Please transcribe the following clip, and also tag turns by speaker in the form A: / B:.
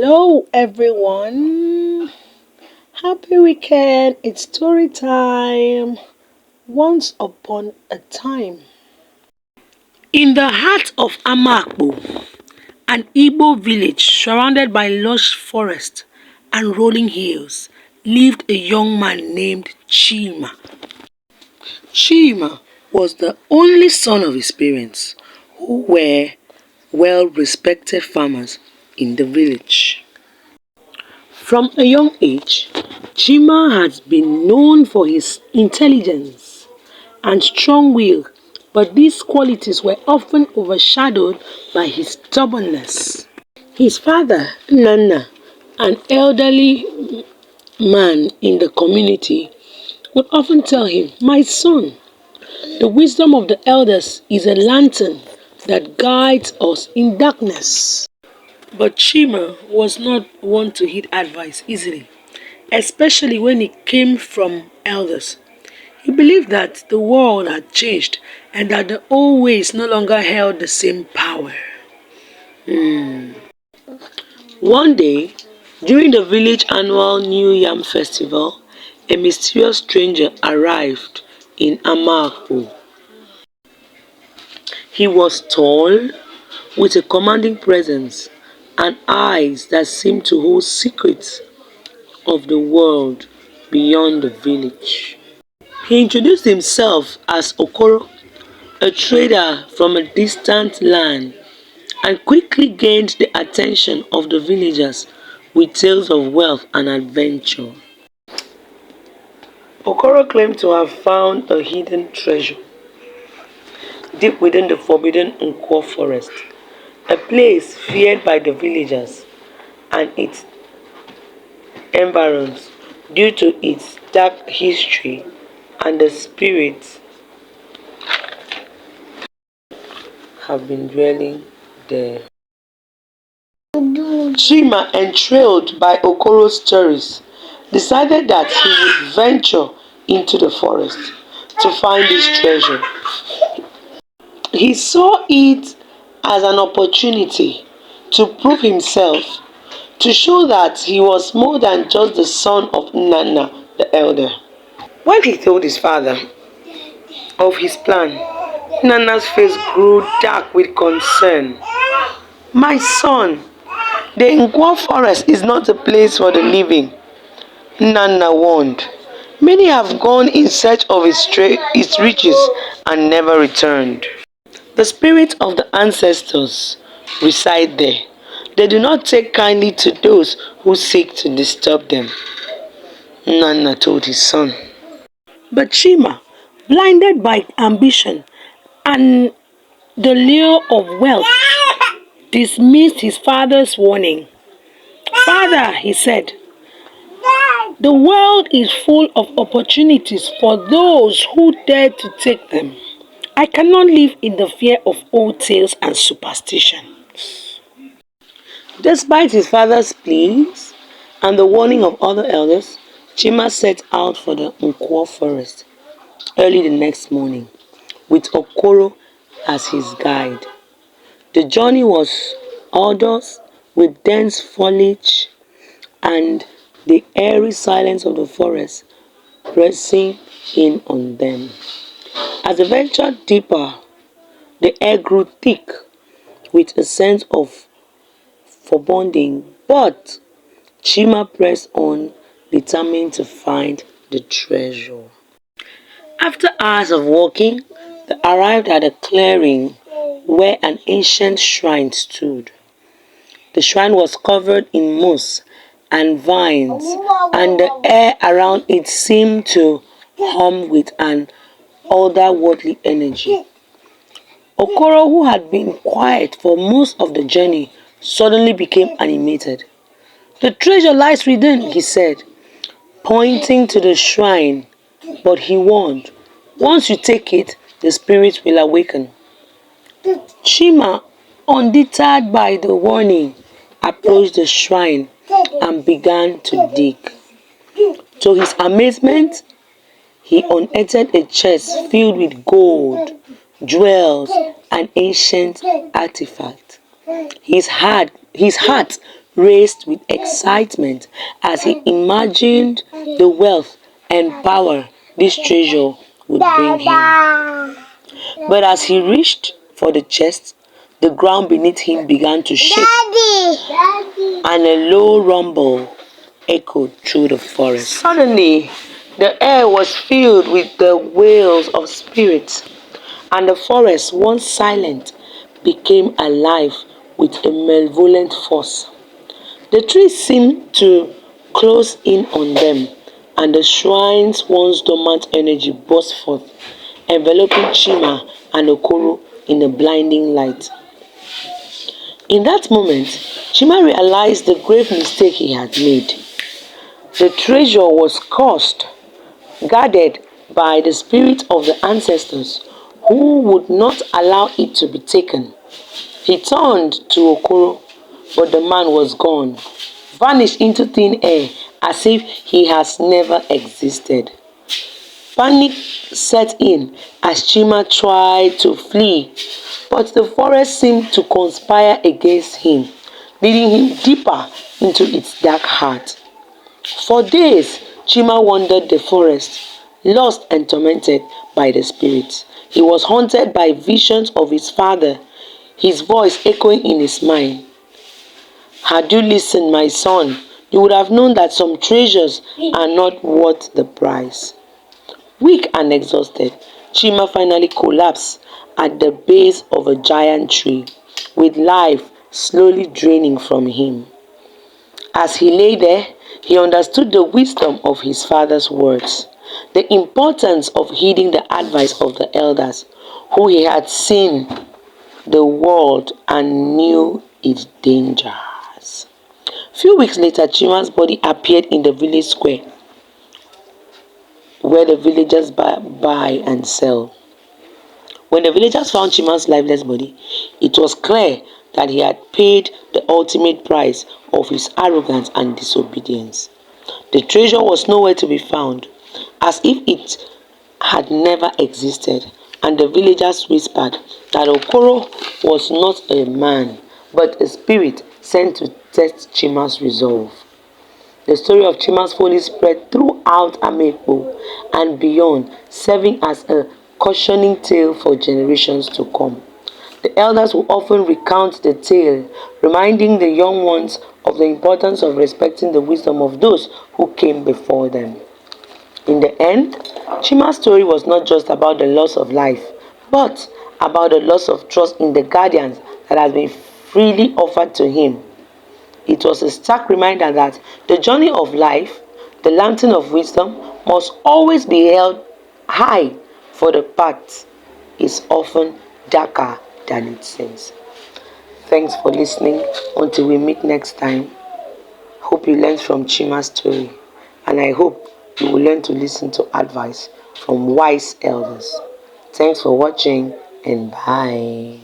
A: Hello, everyone. Happy weekend. It's story time. Once upon a time, in the heart of Amakbo, an Igbo village surrounded by lush forest and rolling hills, lived a young man named Chima. Chima was the only son of his parents, who were well-respected farmers in the village. From a young age, Chima has been known for his intelligence and strong will, but these qualities were often overshadowed by his stubbornness. His father, Nana, an elderly man in the community, would often tell him, "My son, the wisdom of the elders is a lantern that guides us in darkness." But Chima was not one to heed advice easily, especially when it came from elders. He believed that the world had changed and that the old ways no longer held the same power. One day, during the village annual New Yam Festival, a mysterious stranger arrived in Amapo. He was tall, with a commanding presence and eyes that seemed to hold secrets of the world beyond the village. He introduced himself as Okoro, a trader from a distant land, and quickly gained the attention of the villagers with tales of wealth and adventure. Okoro claimed to have found a hidden treasure deep within the forbidden Nkwo forest, a place feared by the villagers and its environs due to its dark history and the spirits have been dwelling there. Chima, enthralled by Okoro's stories, decided that he would venture into the forest to find this treasure. He saw it as an opportunity to prove himself, to show that he was more than just the son of Nana the elder. When he told his father of his plan, Nana's face grew dark with concern. "My son, the Nkwo forest is not a place for the living," Nana warned. "Many have gone in search of its riches and never returned. The spirits of the ancestors reside there. They do not take kindly to those who seek to disturb them," Nana told his son. But Chima, blinded by ambition and the lure of wealth, dismissed his father's warning. "Father," he said, "the world is full of opportunities for those who dare to take them. I cannot live in the fear of old tales and superstition." Despite his father's pleas and the warning of other elders, Chima set out for the Nkwo forest early the next morning, with Okoro as his guide. The journey was arduous, with dense foliage and the eerie silence of the forest pressing in on them. As they ventured deeper, the air grew thick with a sense of foreboding, but Chima pressed on, determined to find the treasure. After hours of walking, they arrived at a clearing where an ancient shrine stood. The shrine was covered in moss and vines, and the air around it seemed to hum with an otherworldly energy. Okoro, who had been quiet for most of the journey, suddenly became animated. "The treasure lies within," he said, pointing to the shrine, but he warned, "Once you take it, the spirit will awaken." Chima, undeterred by the warning, approached the shrine and began to dig. To his amazement, he unearthed a chest filled with gold, jewels, and ancient artifacts. His heart raced with excitement as he imagined the wealth and power this treasure would bring him. But as he reached for the chest, the ground beneath him began to shake, and a low rumble echoed through the forest. Suddenly, the air was filled with the wails of spirits, and the forest, once silent, became alive with a malevolent force. The trees seemed to close in on them, and the shrine's once dormant energy burst forth, enveloping Chima and Okoro in a blinding light. In that moment, Chima realized the grave mistake he had made. The treasure was cursed, guarded by the spirit of the ancestors who would not allow it to be taken. He turned to Okoro, but the man was gone, vanished into thin air as if he has never existed. Panic set in as Chima tried to flee, but the forest seemed to conspire against him, leading him deeper into its dark heart. For days, Chima wandered the forest, lost and tormented by the spirits. He was haunted by visions of his father, his voice echoing in his mind. Had you listened, my son, you would have known that some treasures are not worth the price. Weak and exhausted, Chima finally collapsed at the base of a giant tree, with life slowly draining from him. As he lay there, he understood the wisdom of his father's words, the importance of heeding the advice of the elders, who he had seen the world and knew its dangers. Few weeks later, Chima's body appeared in the village square, where the villagers buy and sell. When the villagers found Chima's lifeless body, it was clear that he had paid the ultimate price of his arrogance and disobedience. The treasure was nowhere to be found, as if it had never existed, and the villagers whispered that Okoro was not a man, but a spirit sent to test Chima's resolve. The story of Chima's folly spread throughout Amepo and beyond, serving as a cautioning tale for generations to come. The elders will often recount the tale, reminding the young ones of the importance of respecting the wisdom of those who came before them. In the end, Chima's story was not just about the loss of life, but about the loss of trust in the guardians that has been freely offered to him. It was a stark reminder that the journey of life, the lantern of wisdom, must always be held high, for the path is often darker than it seems. Thanks for listening. Until we meet next time, hope you learned from Chima's story, and I hope you will learn to listen to advice from wise elders. Thanks for watching, and bye.